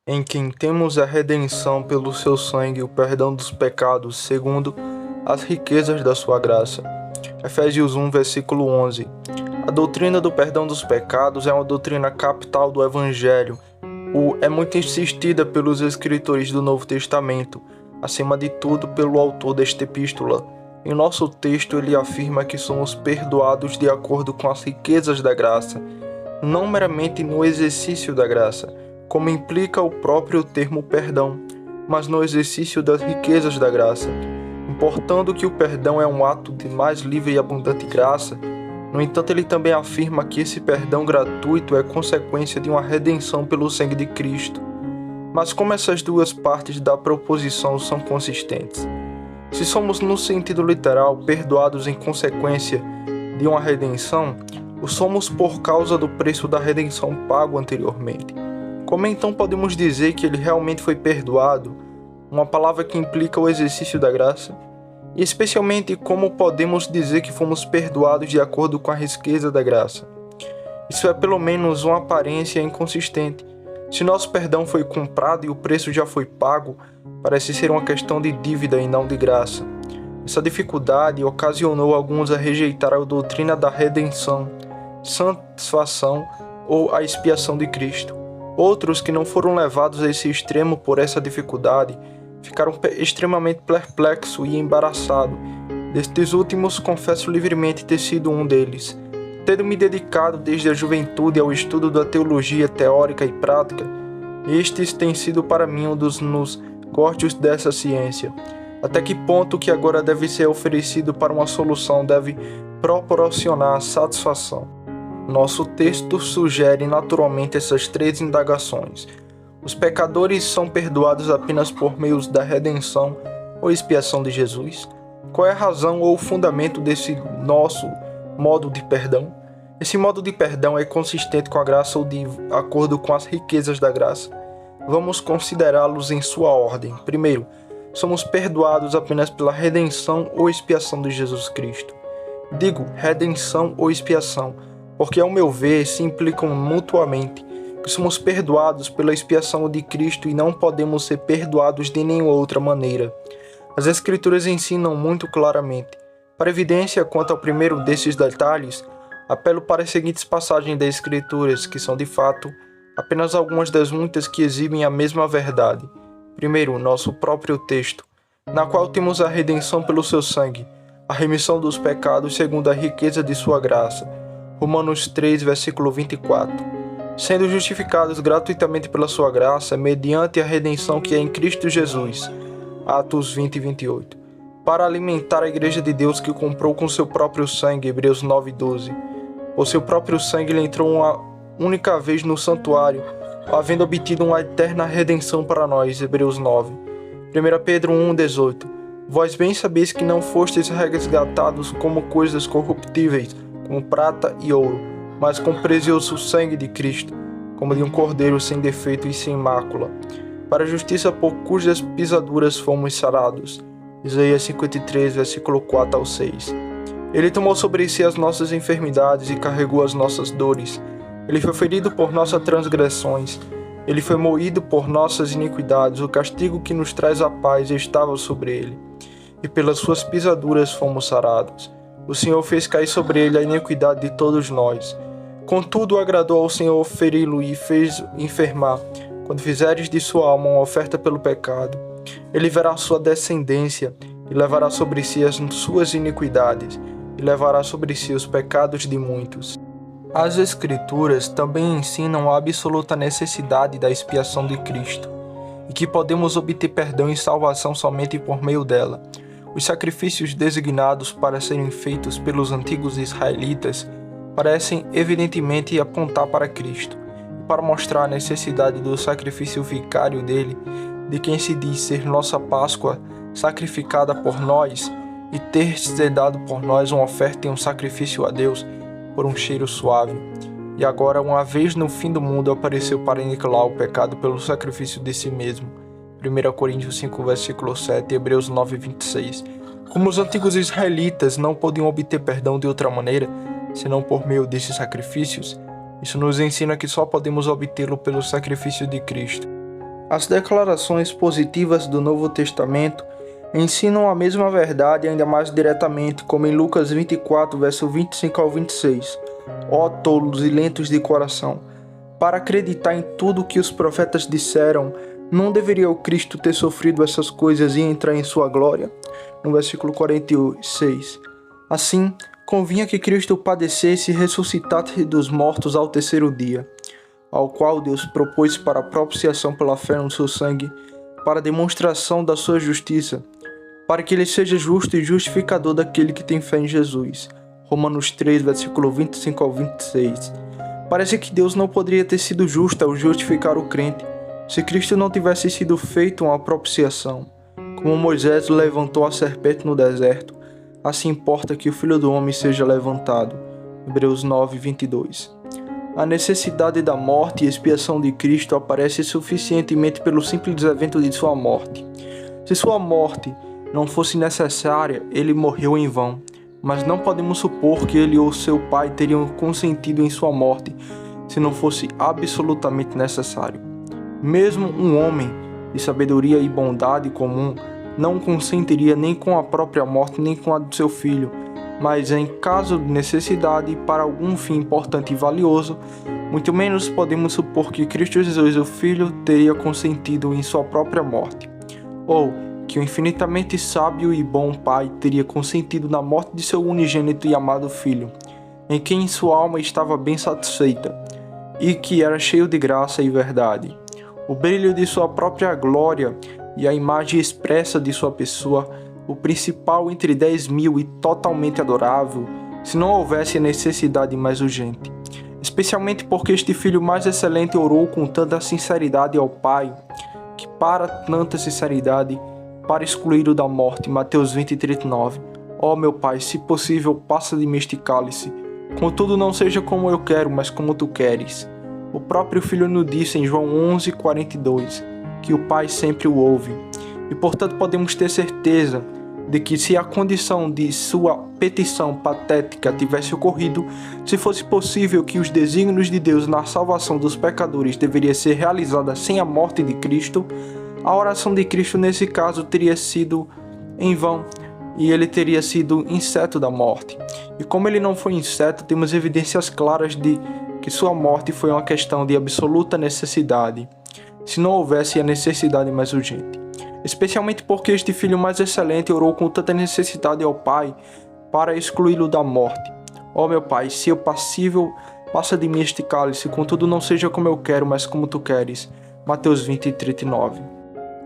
em quem temos a redenção pelo seu sangue, o perdão dos pecados, segundo as riquezas da sua graça. Efésios 1, versículo 11. A doutrina do perdão dos pecados é uma doutrina capital do Evangelho. É muito insistida pelos escritores do Novo Testamento, acima de tudo pelo autor desta epístola. Em nosso texto, ele afirma que somos perdoados de acordo com as riquezas da graça, não meramente no exercício da graça, como implica o próprio termo perdão, mas no exercício das riquezas da graça. Importando que o perdão é um ato de mais livre e abundante graça, no entanto, ele também afirma que esse perdão gratuito é consequência de uma redenção pelo sangue de Cristo. Mas como essas duas partes da proposição são consistentes? Se somos, no sentido literal, perdoados em consequência de uma redenção, o somos por causa do preço da redenção pago anteriormente. Como então podemos dizer que ele realmente foi perdoado, uma palavra que implica o exercício da graça? E especialmente como podemos dizer que fomos perdoados de acordo com a riqueza da graça? Isso é pelo menos uma aparência inconsistente. Se nosso perdão foi comprado e o preço já foi pago, parece ser uma questão de dívida e não de graça. Essa dificuldade ocasionou alguns a rejeitar a doutrina da redenção, satisfação ou a expiação de Cristo. Outros, que não foram levados a esse extremo por essa dificuldade, ficaram extremamente perplexos e embaraçados. Destes últimos, confesso livremente ter sido um deles. Tendo me dedicado desde a juventude ao estudo da teologia teórica e prática, estes tem sido para mim um dos gostos dessa ciência. Até que ponto que agora deve ser oferecido para uma solução deve proporcionar satisfação? Nosso texto sugere naturalmente essas três indagações. Os pecadores são perdoados apenas por meio da redenção ou expiação de Jesus? Qual é a razão ou o fundamento desse nosso modo de perdão? Esse modo de perdão é consistente com a graça ou de acordo com as riquezas da graça? Vamos considerá-los em sua ordem. Primeiro, somos perdoados apenas pela redenção ou expiação de Jesus Cristo. Digo redenção ou expiação, porque ao meu ver se implicam mutuamente. Que somos perdoados pela expiação de Cristo e não podemos ser perdoados de nenhuma outra maneira. As Escrituras ensinam muito claramente. Para evidência quanto ao primeiro desses detalhes, apelo para as seguintes passagens das Escrituras, que são de fato apenas algumas das muitas que exibem a mesma verdade. Primeiro, nosso próprio texto, na qual temos a redenção pelo seu sangue, a remissão dos pecados segundo a riqueza de sua graça. Romanos 3, versículo 24. Sendo justificados gratuitamente pela sua graça, mediante a redenção que é em Cristo Jesus. Atos 20 e 28. Para alimentar a igreja de Deus que comprou com seu próprio sangue. Hebreus 9 e 12. Por seu próprio sangue ele entrou uma única vez no santuário, havendo obtido uma eterna redenção para nós. Hebreus 9. 1 Pedro 1, 18. Vós bem sabeis que não fostes resgatados como coisas corruptíveis, como prata e ouro, mas com o precioso sangue de Cristo, como de um cordeiro sem defeito e sem mácula, para a justiça por cujas pisaduras fomos sarados. Isaías 53, versículo 4 ao 6. Ele tomou sobre si as nossas enfermidades e carregou as nossas dores. Ele foi ferido por nossas transgressões. Ele foi moído por nossas iniquidades. O castigo que nos traz a paz estava sobre ele, e pelas suas pisaduras fomos sarados. O Senhor fez cair sobre ele a iniquidade de todos nós. Contudo, agradou ao Senhor feri-lo e fez enfermar. Quando fizeres de sua alma uma oferta pelo pecado, ele verá sua descendência e levará sobre si as suas iniquidades e levará sobre si os pecados de muitos. As Escrituras também ensinam a absoluta necessidade da expiação de Cristo e que podemos obter perdão e salvação somente por meio dela. Os sacrifícios designados para serem feitos pelos antigos israelitas parecem evidentemente apontar para Cristo, e para mostrar a necessidade do sacrifício vicário dele, de quem se diz ser nossa Páscoa sacrificada por nós, e ter se dado por nós uma oferta e um sacrifício a Deus por um cheiro suave. E agora, uma vez no fim do mundo, apareceu para aniquilar o pecado pelo sacrifício de si mesmo. 1 Coríntios 5, versículo 7 e Hebreus 9, 26. Como os antigos israelitas não podiam obter perdão de outra maneira, senão por meio desses sacrifícios, isso nos ensina que só podemos obtê-lo pelo sacrifício de Cristo. As declarações positivas do Novo Testamento ensinam a mesma verdade ainda mais diretamente, como em Lucas 24, verso 25 ao 26. Ó tolos e lentos de coração, para acreditar em tudo o que os profetas disseram, não deveria o Cristo ter sofrido essas coisas e entrar em sua glória? No versículo 46. Assim, convinha que Cristo padecesse e ressuscitasse dos mortos ao terceiro dia, ao qual Deus propôs para a propiciação pela fé no seu sangue, para a demonstração da sua justiça, para que ele seja justo e justificador daquele que tem fé em Jesus. Romanos 3, versículo 25 ao 26. Parece que Deus não poderia ter sido justo ao justificar o crente, se Cristo não tivesse sido feito uma propiciação. Como Moisés levantou a serpente no deserto, assim importa que o Filho do Homem seja levantado. Hebreus 9, 22. A necessidade da morte e expiação de Cristo aparece suficientemente pelo simples evento de sua morte. Se sua morte não fosse necessária, ele morreu em vão. Mas não podemos supor que ele ou seu pai teriam consentido em sua morte, se não fosse absolutamente necessário. Mesmo um homem de sabedoria e bondade comum não consentiria nem com a própria morte nem com a do seu filho, mas em caso de necessidade para algum fim importante e valioso, muito menos podemos supor que Cristo Jesus, o Filho, teria consentido em sua própria morte, ou que o infinitamente sábio e bom Pai teria consentido na morte de seu unigênito e amado Filho, em quem sua alma estava bem satisfeita, e que era cheio de graça e verdade. O brilho de sua própria glória e a imagem expressa de sua pessoa, o principal entre 10.000 e totalmente adorável, se não houvesse necessidade mais urgente. Especialmente porque este Filho mais excelente orou com tanta sinceridade ao Pai, que para tanta sinceridade, para excluí-lo da morte. Mateus 20, 39. Ó meu Pai, se possível, passa de mim este cálice. Contudo, não seja como eu quero, mas como tu queres. O próprio Filho nos disse em João 11, 42, que o Pai sempre o ouve. E portanto podemos ter certeza de que se a condição de sua petição patética tivesse ocorrido, se fosse possível que os desígnios de Deus na salvação dos pecadores deveria ser realizada sem a morte de Cristo, a oração de Cristo nesse caso teria sido em vão e ele teria sido inseto da morte. E como ele não foi inseto, temos evidências claras de que sua morte foi uma questão de absoluta necessidade, se não houvesse a necessidade mais urgente. Especialmente porque este Filho mais excelente orou com tanta necessidade ao Pai para excluí-lo da morte. Ó meu Pai, se eu passível, passa de mim este cálice, contudo não seja como eu quero, mas como tu queres. Mateus 20, 39.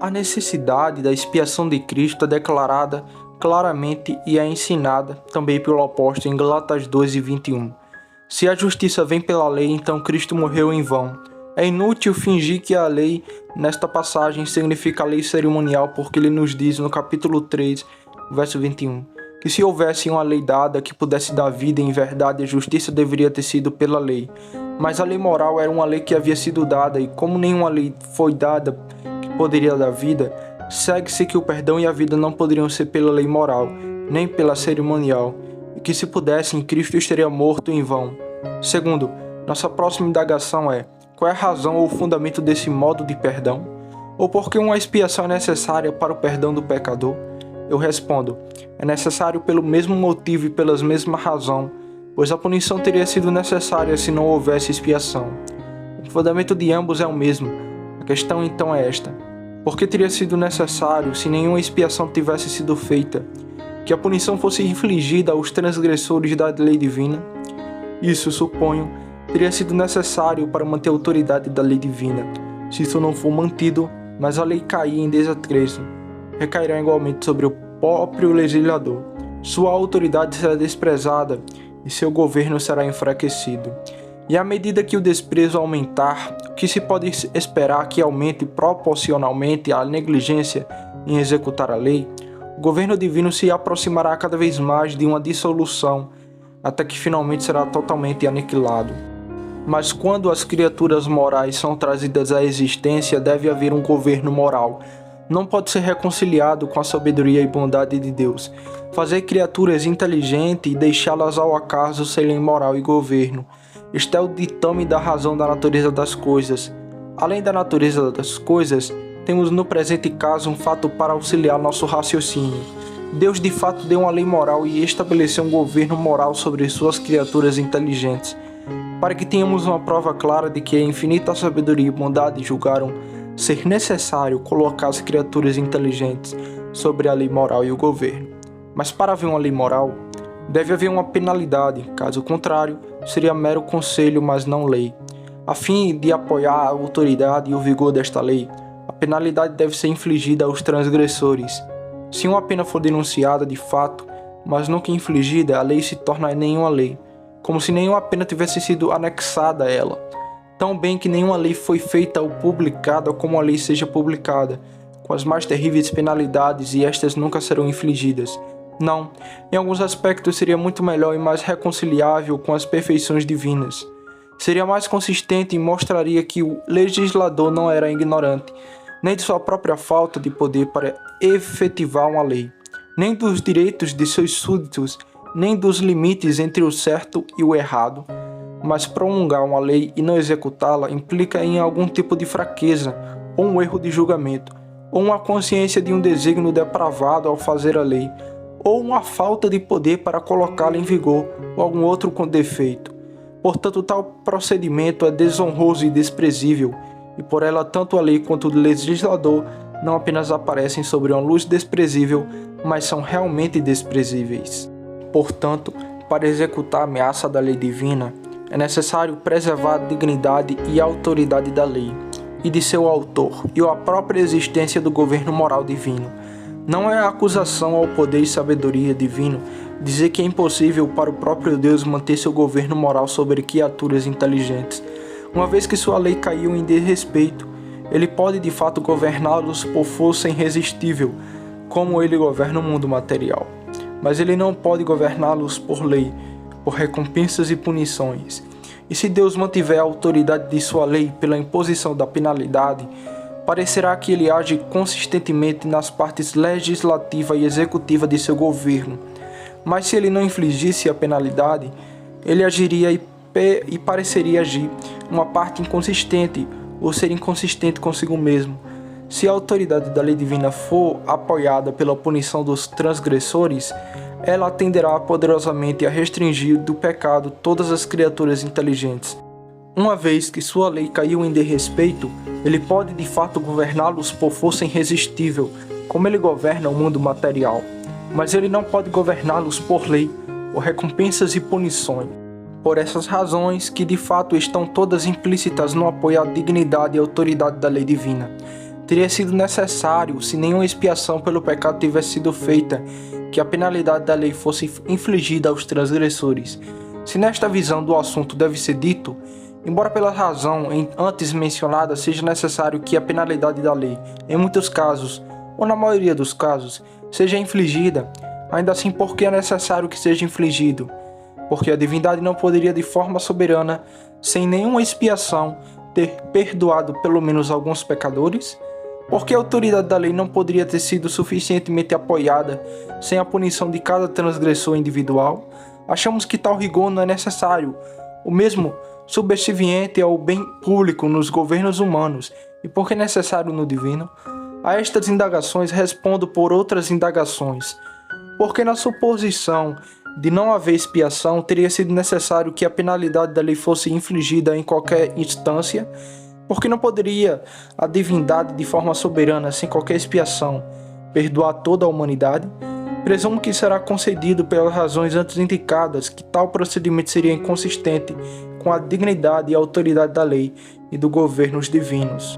A necessidade da expiação de Cristo é declarada claramente e é ensinada também pelo apóstolo em Gálatas 2 e 21. Se a justiça vem pela lei, então Cristo morreu em vão. É inútil fingir que a lei, nesta passagem, significa a lei cerimonial, porque ele nos diz no capítulo 3, verso 21, que se houvesse uma lei dada que pudesse dar vida em verdade, a justiça deveria ter sido pela lei. Mas a lei moral era uma lei que havia sido dada, e como nenhuma lei foi dada que poderia dar vida, segue-se que o perdão e a vida não poderiam ser pela lei moral, nem pela cerimonial, e que se pudessem, Cristo estaria morto em vão. Segundo, nossa próxima indagação é: qual é a razão ou o fundamento desse modo de perdão? Ou por que uma expiação é necessária para o perdão do pecador? Eu respondo: é necessário pelo mesmo motivo e pela mesma razão, pois a punição teria sido necessária se não houvesse expiação. O fundamento de ambos é o mesmo. A questão então é esta: por que teria sido necessário, se nenhuma expiação tivesse sido feita, que a punição fosse infligida aos transgressores da lei divina? Isso, suponho, teria sido necessário para manter a autoridade da lei divina. Se isso não for mantido, mas a lei cair em desatrezo, recairá igualmente sobre o próprio legislador. Sua autoridade será desprezada e seu governo será enfraquecido. E à medida que o desprezo aumentar, o que se pode esperar que aumente proporcionalmente a negligência em executar a lei, o governo divino se aproximará cada vez mais de uma dissolução, até que finalmente será totalmente aniquilado. Mas quando as criaturas morais são trazidas à existência, deve haver um governo moral. Não pode ser reconciliado com a sabedoria e bondade de Deus. Fazer criaturas inteligentes e deixá-las ao acaso seria imoral e governo. Este é o ditame da razão da natureza das coisas. Além da natureza das coisas, temos no presente caso um fato para auxiliar nosso raciocínio. Deus de fato deu uma lei moral e estabeleceu um governo moral sobre suas criaturas inteligentes, para que tenhamos uma prova clara de que a infinita sabedoria e bondade julgaram ser necessário colocar as criaturas inteligentes sobre a lei moral e o governo. Mas para haver uma lei moral, deve haver uma penalidade, caso contrário, seria mero conselho, mas não lei. A fim de apoiar a autoridade e o vigor desta lei, a penalidade deve ser infligida aos transgressores. Se uma pena for denunciada de fato, mas nunca infligida, a lei se torna nenhuma lei, como se nenhuma pena tivesse sido anexada a ela. Tão bem que nenhuma lei foi feita ou publicada como a lei seja publicada, com as mais terríveis penalidades, e estas nunca serão infligidas. Não, em alguns aspectos seria muito melhor e mais reconciliável com as perfeições divinas. Seria mais consistente e mostraria que o legislador não era ignorante, nem de sua própria falta de poder para efetivar uma lei, nem dos direitos de seus súditos, nem dos limites entre o certo e o errado. Mas promulgar uma lei e não executá-la implica em algum tipo de fraqueza, ou um erro de julgamento, ou uma consciência de um desígnio depravado ao fazer a lei, ou uma falta de poder para colocá-la em vigor, ou algum outro com defeito. Portanto, tal procedimento é desonroso e desprezível, e por ela tanto a lei quanto o legislador não apenas aparecem sobre uma luz desprezível, mas são realmente desprezíveis. Portanto, para executar a ameaça da lei divina, é necessário preservar a dignidade e a autoridade da lei, e de seu autor, e a própria existência do governo moral divino. Não é a acusação ao poder e sabedoria divino dizer que é impossível para o próprio Deus manter seu governo moral sobre criaturas inteligentes. Uma vez que sua lei caiu em desrespeito, ele pode de fato governá-los por força irresistível, como ele governa o mundo material. Mas ele não pode governá-los por lei, por recompensas e punições. E se Deus mantiver a autoridade de sua lei pela imposição da penalidade, parecerá que ele age consistentemente nas partes legislativa e executiva de seu governo. Mas se ele não infligisse a penalidade, ele agiria e pareceria agir uma parte inconsistente ou ser inconsistente consigo mesmo. Se a autoridade da lei divina for apoiada pela punição dos transgressores, ela atenderá poderosamente a restringir do pecado todas as criaturas inteligentes. Uma vez que sua lei caiu em desrespeito, ele pode de fato governá-los por força irresistível, como ele governa o mundo material. Mas ele não pode governá-los por lei, por recompensas e punições. Por essas razões, que de fato estão todas implícitas no apoio à dignidade e autoridade da lei divina, teria sido necessário, se nenhuma expiação pelo pecado tivesse sido feita, que a penalidade da lei fosse infligida aos transgressores. Se nesta visão do assunto deve ser dito, embora pela razão antes mencionada seja necessário que a penalidade da lei, em muitos casos, ou na maioria dos casos, seja infligida, ainda assim porque é necessário que seja infligido? Porque a divindade não poderia de forma soberana, sem nenhuma expiação, ter perdoado pelo menos alguns pecadores? Porque a autoridade da lei não poderia ter sido suficientemente apoiada sem a punição de cada transgressor individual? Achamos que tal rigor não é necessário, o mesmo subserviente ao bem público nos governos humanos, e porque é necessário no divino? A estas indagações respondo por outras indagações. Porque na suposição de não haver expiação, teria sido necessário que a penalidade da lei fosse infligida em qualquer instância? Porque não poderia a divindade, de forma soberana, sem qualquer expiação, perdoar toda a humanidade? Presumo que será concedido pelas razões antes indicadas que tal procedimento seria inconsistente com a dignidade e a autoridade da lei e do governo divinos.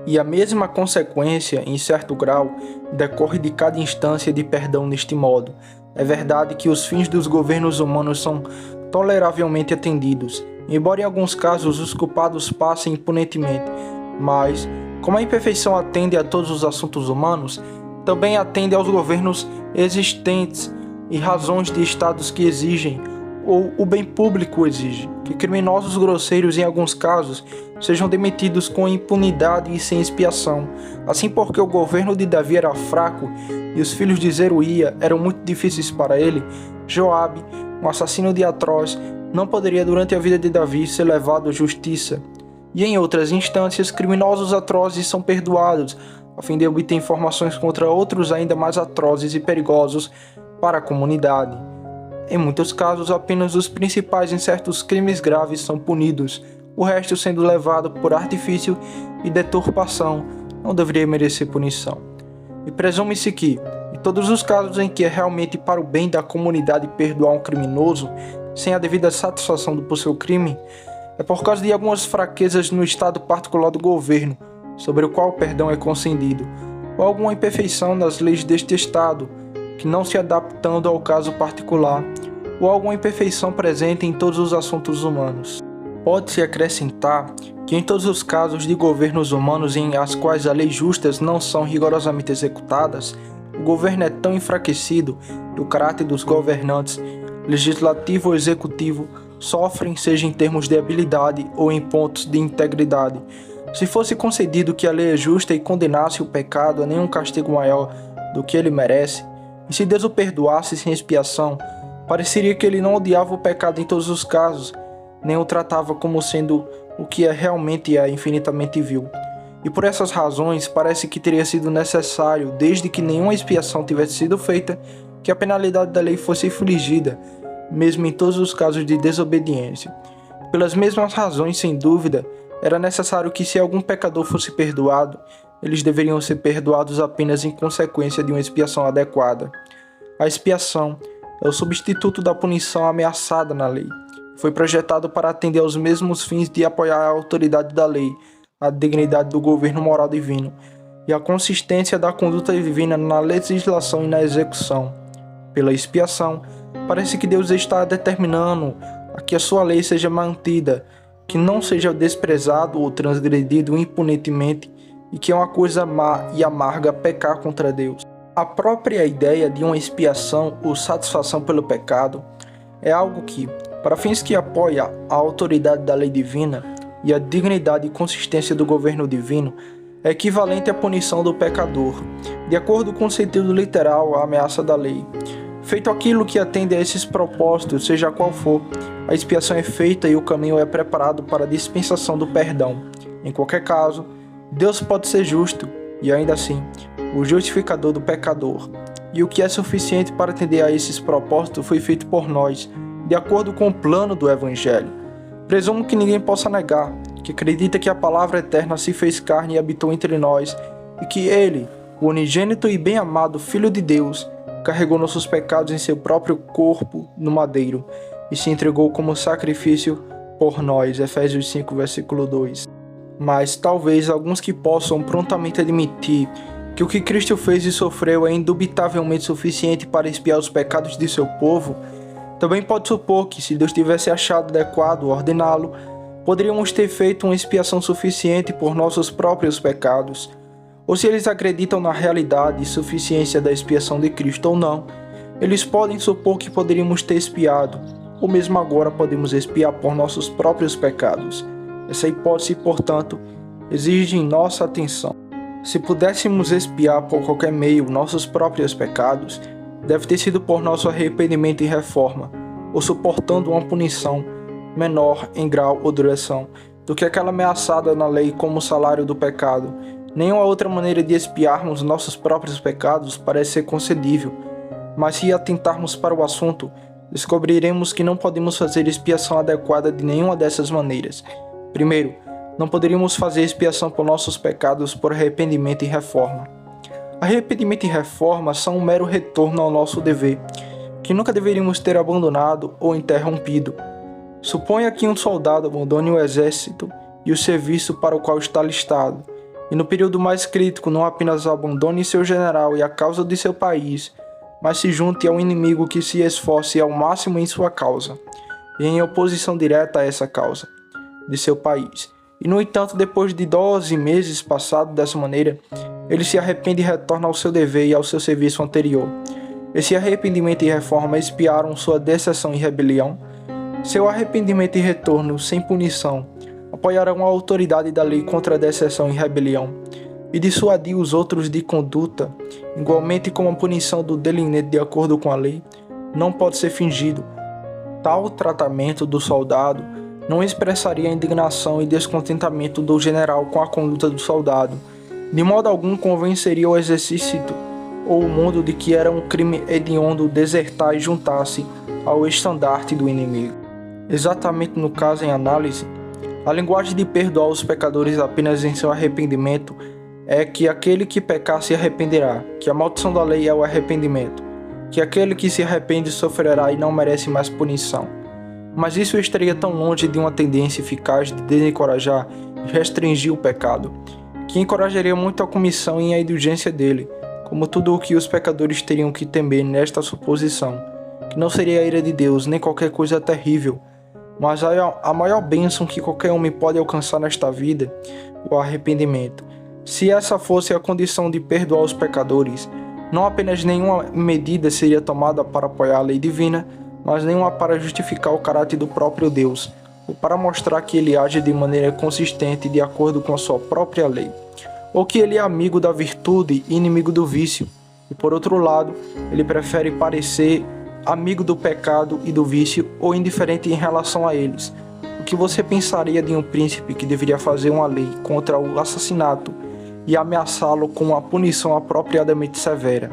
E a mesma consequência, em certo grau, decorre de cada instância de perdão neste modo. É verdade que os fins dos governos humanos são toleravelmente atendidos, embora em alguns casos os culpados passem impunemente, mas, como a imperfeição atende a todos os assuntos humanos, também atende aos governos existentes e razões de estados que exigem, ou o bem público exige, que criminosos grosseiros em alguns casos sejam demitidos com impunidade e sem expiação. Assim, porque o governo de Davi era fraco e os filhos de Zeruía eram muito difíceis para ele, Joabe, um assassino de atroz, não poderia durante a vida de Davi ser levado à justiça. e em outras instâncias, criminosos atrozes são perdoados, a fim de obter informações contra outros ainda mais atrozes e perigosos para a comunidade. Em muitos casos, apenas os principais em certos crimes graves são punidos, o resto sendo levado por artifício e deturpação não deveria merecer punição. E presume-se que, em todos os casos em que é realmente para o bem da comunidade perdoar um criminoso, sem a devida satisfação por seu crime, é por causa de algumas fraquezas no estado particular do governo, sobre o qual o perdão é concedido, ou alguma imperfeição nas leis deste estado, que não se adaptando ao caso particular, ou alguma imperfeição presente em todos os assuntos humanos. Pode-se acrescentar que em todos os casos de governos humanos em as quais as leis justas não são rigorosamente executadas, o governo é tão enfraquecido que o caráter dos governantes, legislativo ou executivo, sofrem, seja em termos de habilidade ou em pontos de integridade. Se fosse concedido que a lei é justa e condenasse o pecado a nenhum castigo maior do que ele merece, e se Deus o perdoasse sem expiação, pareceria que ele não odiava o pecado em todos os casos, nem o tratava como sendo o que é realmente infinitamente vil. E por essas razões, parece que teria sido necessário, desde que nenhuma expiação tivesse sido feita, que a penalidade da lei fosse infligida, mesmo em todos os casos de desobediência. Pelas mesmas razões, sem dúvida, era necessário que, se algum pecador fosse perdoado, eles deveriam ser perdoados apenas em consequência de uma expiação adequada. A expiação é o substituto da punição ameaçada na lei. Foi projetado para atender aos mesmos fins de apoiar a autoridade da lei, a dignidade do governo moral divino e a consistência da conduta divina na legislação e na execução. Pela expiação, parece que Deus está determinando a que a sua lei seja mantida, que não seja desprezado ou transgredido impunemente e que é uma coisa má e amarga pecar contra Deus. A própria ideia de uma expiação ou satisfação pelo pecado é algo que, para fins que apoia a autoridade da lei divina e a dignidade e consistência do governo divino, é equivalente à punição do pecador, de acordo com o sentido literal, a ameaça da lei. Feito aquilo que atende a esses propósitos, seja qual for, a expiação é feita e o caminho é preparado para a dispensação do perdão. Em qualquer caso, Deus pode ser justo e, ainda assim, o justificador do pecador. E o que é suficiente para atender a esses propósitos foi feito por nós, de acordo com o plano do Evangelho. Presumo que ninguém possa negar, que acredita que a palavra eterna se fez carne e habitou entre nós, e que Ele, o unigênito e bem-amado Filho de Deus, carregou nossos pecados em seu próprio corpo no madeiro, e se entregou como sacrifício por nós. Efésios 5, versículo 2. Mas talvez alguns que possam prontamente admitir que o que Cristo fez e sofreu é indubitavelmente suficiente para expiar os pecados de seu povo, também pode supor que, se Deus tivesse achado adequado ordená-lo, poderíamos ter feito uma expiação suficiente por nossos próprios pecados. Ou se eles acreditam na realidade e suficiência da expiação de Cristo ou não, eles podem supor que poderíamos ter expiado, ou mesmo agora podemos expiar por nossos próprios pecados. Essa hipótese, portanto, exige nossa atenção. Se pudéssemos expiar por qualquer meio nossos próprios pecados, deve ter sido por nosso arrependimento e reforma, ou suportando uma punição menor em grau ou duração do que aquela ameaçada na lei como salário do pecado. Nenhuma outra maneira de expiarmos nossos próprios pecados parece ser concedível, mas se atentarmos para o assunto, descobriremos que não podemos fazer expiação adequada de nenhuma dessas maneiras. Primeiro, não poderíamos fazer expiação por nossos pecados por arrependimento e reforma. Arrependimento e reforma são um mero retorno ao nosso dever, que nunca deveríamos ter abandonado ou interrompido. Suponha que um soldado abandone o exército e o serviço para o qual está alistado, e no período mais crítico não apenas abandone seu general e a causa de seu país, mas se junte ao inimigo que se esforce ao máximo em sua causa, e em oposição direta a essa causa, de seu país. E no entanto, depois de 12 meses passados dessa maneira, ele se arrepende e retorna ao seu dever e ao seu serviço anterior. Esse arrependimento e reforma expiaram sua deserção e rebelião. Seu arrependimento e retorno sem punição apoiarão a autoridade da lei contra a deserção e rebelião, e dissuadir os outros de conduta, igualmente como a punição do delinquente de acordo com a lei, não pode ser fingido. Tal tratamento do soldado não expressaria a indignação e descontentamento do general com a conduta do soldado. De modo algum convenceria o exército ou o mundo de que era um crime hediondo desertar e juntar-se ao estandarte do inimigo. Exatamente no caso em análise, a linguagem de perdoar os pecadores apenas em seu arrependimento é que aquele que pecar se arrependerá, que a maldição da lei é o arrependimento, que aquele que se arrepende sofrerá e não merece mais punição. Mas isso estaria tão longe de uma tendência eficaz de desencorajar e restringir o pecado, que encorajaria muito a comissão e a indulgência dele, como tudo o que os pecadores teriam que temer nesta suposição, que não seria a ira de Deus nem qualquer coisa terrível, mas a maior bênção que qualquer homem pode alcançar nesta vida, o arrependimento. Se essa fosse a condição de perdoar os pecadores, não apenas nenhuma medida seria tomada para apoiar a lei divina, mas nenhuma para justificar o caráter do próprio Deus, ou para mostrar que ele age de maneira consistente de acordo com a sua própria lei, ou que ele é amigo da virtude e inimigo do vício, e por outro lado, ele prefere parecer amigo do pecado e do vício ou indiferente em relação a eles. O que você pensaria de um príncipe que deveria fazer uma lei contra o assassinato e ameaçá-lo com uma punição apropriadamente severa,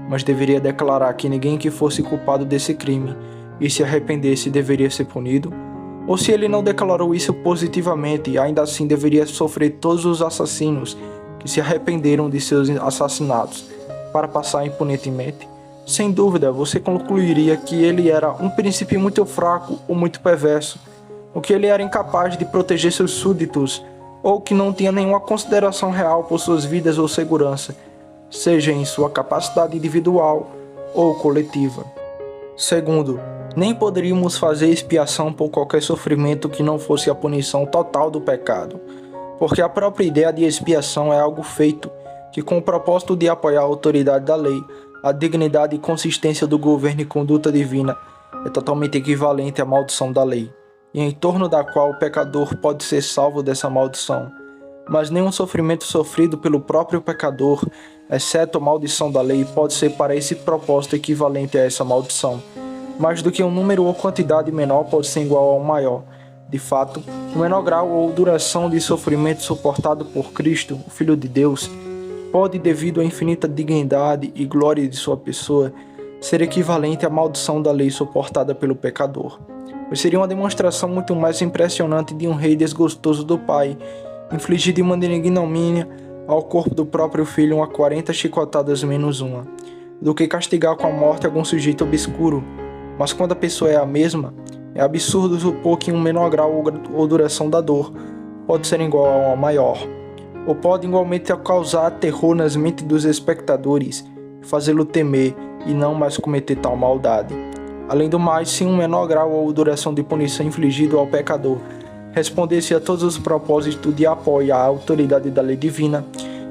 mas deveria declarar que ninguém que fosse culpado desse crime e se arrependesse deveria ser punido? Ou se ele não declarou isso positivamente, ainda assim deveria sofrer todos os assassinos que se arrependeram de seus assassinatos para passar impunemente? Sem dúvida, você concluiria que ele era um príncipe muito fraco ou muito perverso, ou que ele era incapaz de proteger seus súditos, ou que não tinha nenhuma consideração real por suas vidas ou segurança, seja em sua capacidade individual ou coletiva. Segundo, nem poderíamos fazer expiação por qualquer sofrimento que não fosse a punição total do pecado, porque a própria ideia de expiação é algo feito que, com o propósito de apoiar a autoridade da lei, a dignidade e consistência do governo e conduta divina, é totalmente equivalente à maldição da lei, e em torno da qual o pecador pode ser salvo dessa maldição. Mas nenhum sofrimento sofrido pelo próprio pecador, exceto a maldição da lei, pode ser para esse propósito equivalente a essa maldição. Mais do que um número ou quantidade menor pode ser igual ao maior. De fato, o menor grau ou duração de sofrimento suportado por Cristo, o Filho de Deus, pode, devido à infinita dignidade e glória de sua pessoa, ser equivalente à maldição da lei suportada pelo pecador. Pois seria uma demonstração muito mais impressionante de um rei desgostoso do Pai, infligir de maneira ignomínia ao corpo do próprio filho uma 40 chicotadas menos uma, do que castigar com a morte algum sujeito obscuro. Mas quando a pessoa é a mesma, é absurdo supor que um menor grau ou duração da dor pode ser igual a uma maior, ou pode igualmente causar terror nas mentes dos espectadores, fazê-lo temer e não mais cometer tal maldade. Além do mais, se um menor grau ou duração de punição infligido ao pecador respondesse a todos os propósitos de apoio à autoridade da lei divina,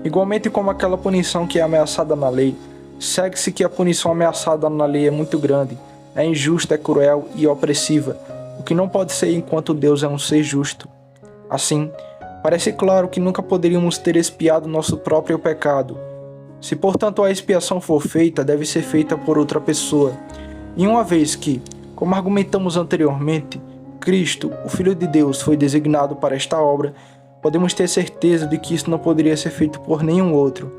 igualmente como aquela punição que é ameaçada na lei, segue-se que a punição ameaçada na lei é muito grande, é injusta, é cruel e opressiva, o que não pode ser enquanto Deus é um ser justo. Assim, parece claro que nunca poderíamos ter expiado nosso próprio pecado. Se, portanto, a expiação for feita, deve ser feita por outra pessoa. E uma vez que, como argumentamos anteriormente, Cristo, o Filho de Deus, foi designado para esta obra, podemos ter certeza de que isso não poderia ser feito por nenhum outro,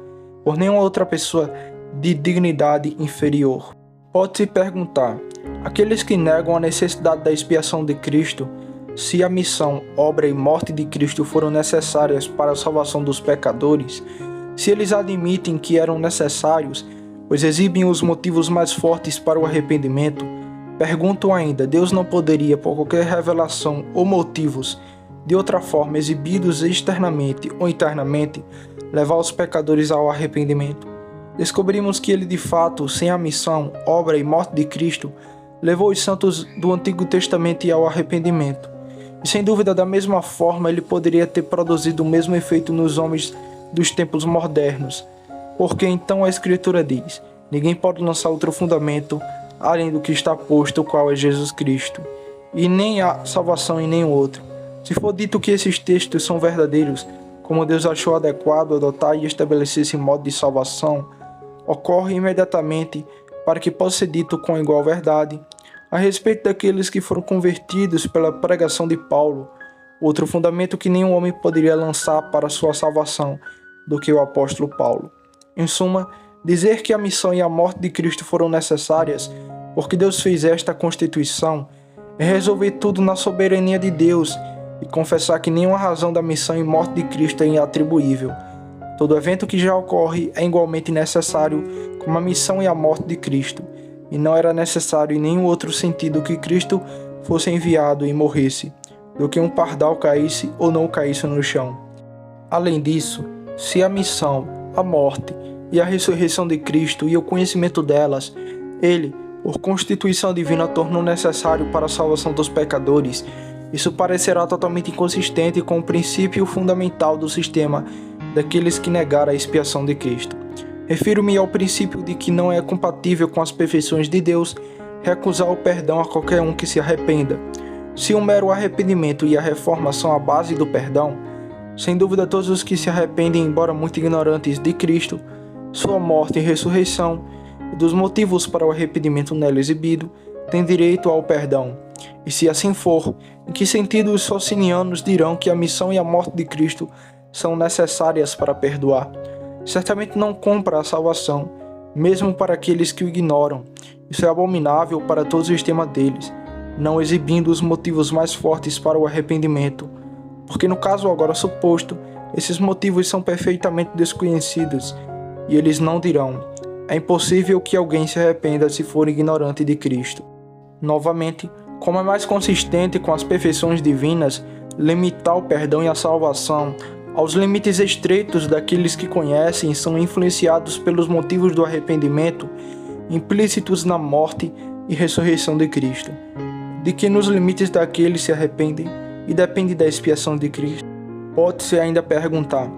por nenhuma outra pessoa de dignidade inferior. Pode-se perguntar, aqueles que negam a necessidade da expiação de Cristo, se a missão, obra e morte de Cristo foram necessárias para a salvação dos pecadores, se eles admitem que eram necessários, pois exibem os motivos mais fortes para o arrependimento, pergunto ainda, Deus não poderia, por qualquer revelação ou motivos, de outra forma exibidos externamente ou internamente, levar os pecadores ao arrependimento? Descobrimos que ele de fato, sem a missão, obra e morte de Cristo, levou os santos do Antigo Testamento ao arrependimento. E sem dúvida, da mesma forma, ele poderia ter produzido o mesmo efeito nos homens dos tempos modernos. Porque então a Escritura diz, ninguém pode lançar outro fundamento além do que está posto, o qual é Jesus Cristo, e nem há salvação em nenhum outro. Se for dito que esses textos são verdadeiros, como Deus achou adequado adotar e estabelecer esse modo de salvação, ocorre imediatamente, para que possa ser dito com igual verdade, A respeito daqueles que foram convertidos pela pregação de Paulo, outro fundamento que nenhum homem poderia lançar para sua salvação do que o apóstolo Paulo. Em suma, dizer que a missão e a morte de Cristo foram necessárias porque Deus fez esta constituição é resolver tudo na soberania de Deus e confessar que nenhuma razão da missão e morte de Cristo é inatribuível. Todo evento que já ocorre é igualmente necessário como a missão e a morte de Cristo, e não era necessário em nenhum outro sentido que Cristo fosse enviado e morresse, do que um pardal caísse ou não caísse no chão. Além disso, se a missão, a morte e a ressurreição de Cristo e o conhecimento delas, Ele, por constituição divina, tornou necessário para a salvação dos pecadores, isso parecerá totalmente inconsistente com o princípio fundamental do sistema daqueles que negaram a expiação de Cristo. Refiro-me ao princípio de que não é compatível com as perfeições de Deus recusar o perdão a qualquer um que se arrependa. Se o mero arrependimento e a reforma são a base do perdão, sem dúvida todos os que se arrependem, embora muito ignorantes de Cristo, sua morte e ressurreição, e dos motivos para o arrependimento nela exibido, têm direito ao perdão. E se assim for, em que sentido os socinianos dirão que a missão e a morte de Cristo são necessárias para perdoar? Certamente não compra a salvação, mesmo para aqueles que o ignoram. Isso é abominável para todo o sistema deles, não exibindo os motivos mais fortes para o arrependimento, porque no caso agora suposto, esses motivos são perfeitamente desconhecidos, e eles não dirão: é impossível que alguém se arrependa se for ignorante de Cristo. Novamente, como é mais consistente com as perfeições divinas limitar o perdão e a salvação aos limites estreitos daqueles que conhecem e são influenciados pelos motivos do arrependimento implícitos na morte e ressurreição de Cristo, de que nos limites daqueles se arrependem e depende da expiação de Cristo. Pode-se ainda perguntar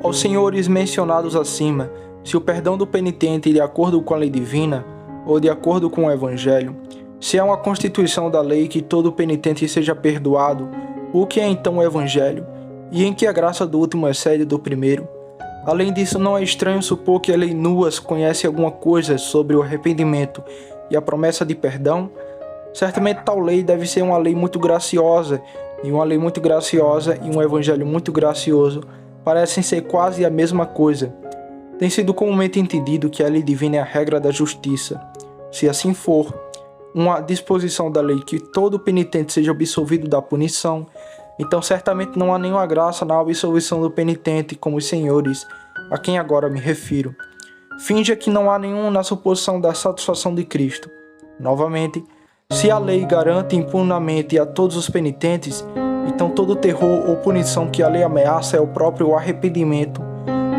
aos senhores mencionados acima se o perdão do penitente é de acordo com a lei divina ou de acordo com o Evangelho, se é uma constituição da lei que todo penitente seja perdoado, o que é então o Evangelho, e em que a graça do último excede do primeiro. Além disso, não é estranho supor que a lei nuas conhece alguma coisa sobre o arrependimento e a promessa de perdão. Certamente tal lei deve ser uma lei muito graciosa, e uma lei muito graciosa e um evangelho muito gracioso parecem ser quase a mesma coisa. Tem sido comumente entendido que a lei divina é a regra da justiça. Se assim for, uma disposição da lei que todo penitente seja absolvido da punição, então certamente não há nenhuma graça na absolvição do penitente, como os senhores, a quem agora me refiro. Finja que não há nenhum na suposição da satisfação de Cristo. Novamente, se a lei garante impunemente a todos os penitentes, então todo terror ou punição que a lei ameaça é o próprio arrependimento,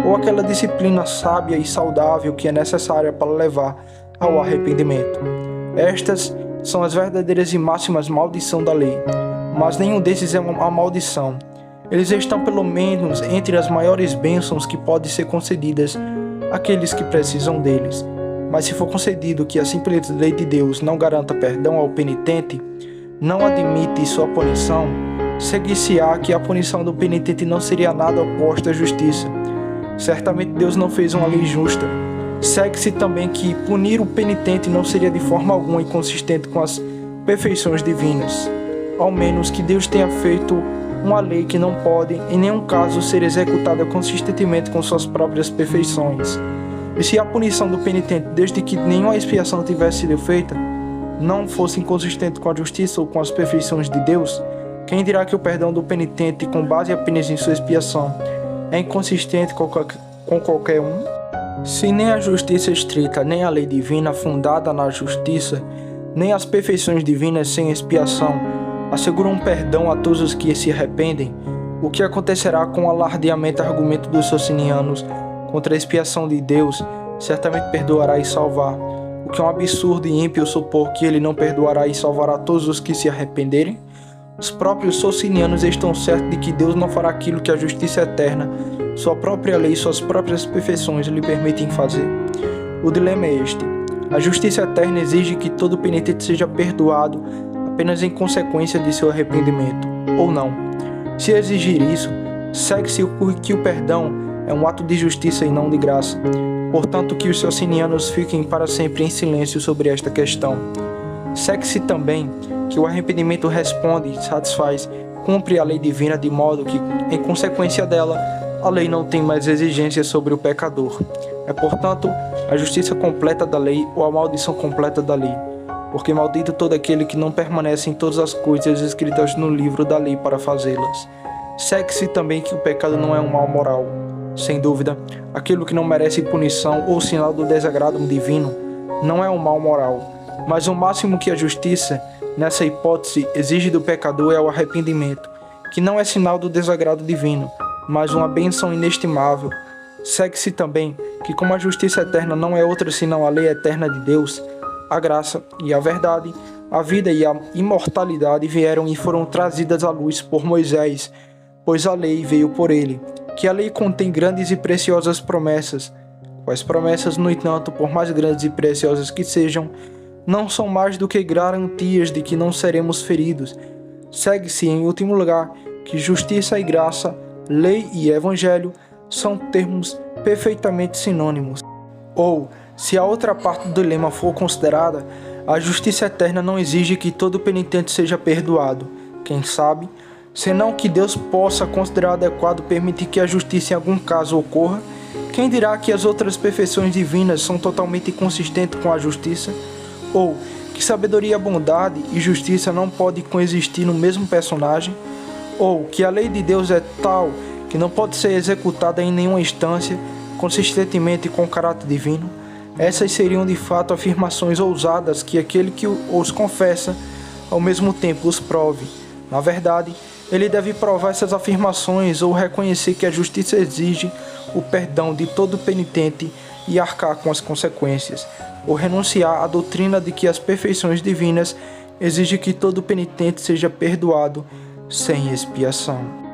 ou aquela disciplina sábia e saudável que é necessária para levar ao arrependimento. Estas são as verdadeiras e máximas maldição da lei, mas nenhum desses é uma maldição. Eles estão pelo menos entre as maiores bênçãos que podem ser concedidas àqueles que precisam deles. Mas se for concedido que a simples lei de Deus não garanta perdão ao penitente, não admite sua punição, seguir-se-á que a punição do penitente não seria nada oposta à justiça. Certamente Deus não fez uma lei justa. Segue-se também que punir o penitente não seria de forma alguma inconsistente com as perfeições divinas, ao menos que Deus tenha feito uma lei que não pode, em nenhum caso, ser executada consistentemente com suas próprias perfeições. E se a punição do penitente, desde que nenhuma expiação tivesse sido feita, não fosse inconsistente com a justiça ou com as perfeições de Deus, quem dirá que o perdão do penitente, com base apenas em sua expiação, é inconsistente com qualquer um? Se nem a justiça estrita, nem a lei divina fundada na justiça, nem as perfeições divinas sem expiação asseguram perdão a todos os que se arrependem, o que acontecerá com o alardeamento argumento dos socinianos contra a expiação de Deus? Certamente perdoará e salvar, o que é um absurdo e ímpio supor que ele não perdoará e salvará todos os que se arrependerem. Os próprios socinianos estão certos de que Deus não fará aquilo que a justiça eterna, sua própria lei e suas próprias perfeições lhe permitem fazer. O dilema é este: a justiça eterna exige que todo penitente seja perdoado apenas em consequência de seu arrependimento, ou não. Se exigir isso, segue-se que o perdão é um ato de justiça e não de graça. Portanto, que os socinianos fiquem para sempre em silêncio sobre esta questão. Segue-se também que o arrependimento responde, satisfaz, cumpre a lei divina de modo que, em consequência dela, a lei não tem mais exigências sobre o pecador. É, portanto, a justiça completa da lei ou a maldição completa da lei. Porque maldito todo aquele que não permanece em todas as coisas escritas no livro da lei para fazê-las. Segue-se também que o pecado não é um mal moral. Sem dúvida, aquilo que não merece punição ou sinal do desagrado divino não é um mal moral, mas o máximo que a justiça, nessa hipótese, exige do pecador é o arrependimento, que não é sinal do desagrado divino, mas uma bênção inestimável. Segue-se também que, como a justiça eterna não é outra senão a lei eterna de Deus, a graça e a verdade, a vida e a imortalidade vieram e foram trazidas à luz por Moisés, pois a lei veio por ele, que a lei contém grandes e preciosas promessas, quais promessas, no entanto, por mais grandes e preciosas que sejam, não são mais do que garantias de que não seremos feridos. Segue-se, em último lugar, que justiça e graça, lei e evangelho são termos perfeitamente sinônimos. Ou, se a outra parte do lema for considerada, a justiça eterna não exige que todo penitente seja perdoado. Quem sabe, senão que Deus possa considerar adequado permitir que a justiça em algum caso ocorra, quem dirá que as outras perfeições divinas são totalmente inconsistentes com a justiça? Ou que sabedoria, bondade e justiça não podem coexistir no mesmo personagem? Ou que a lei de Deus é tal que não pode ser executada em nenhuma instância, consistentemente com o caráter divino? Essas seriam de fato afirmações ousadas que aquele que os confessa, ao mesmo tempo os prove. Na verdade, ele deve provar essas afirmações ou reconhecer que a justiça exige o perdão de todo penitente e arcar com as consequências, ou renunciar à doutrina de que as perfeições divinas exigem que todo penitente seja perdoado sem expiação.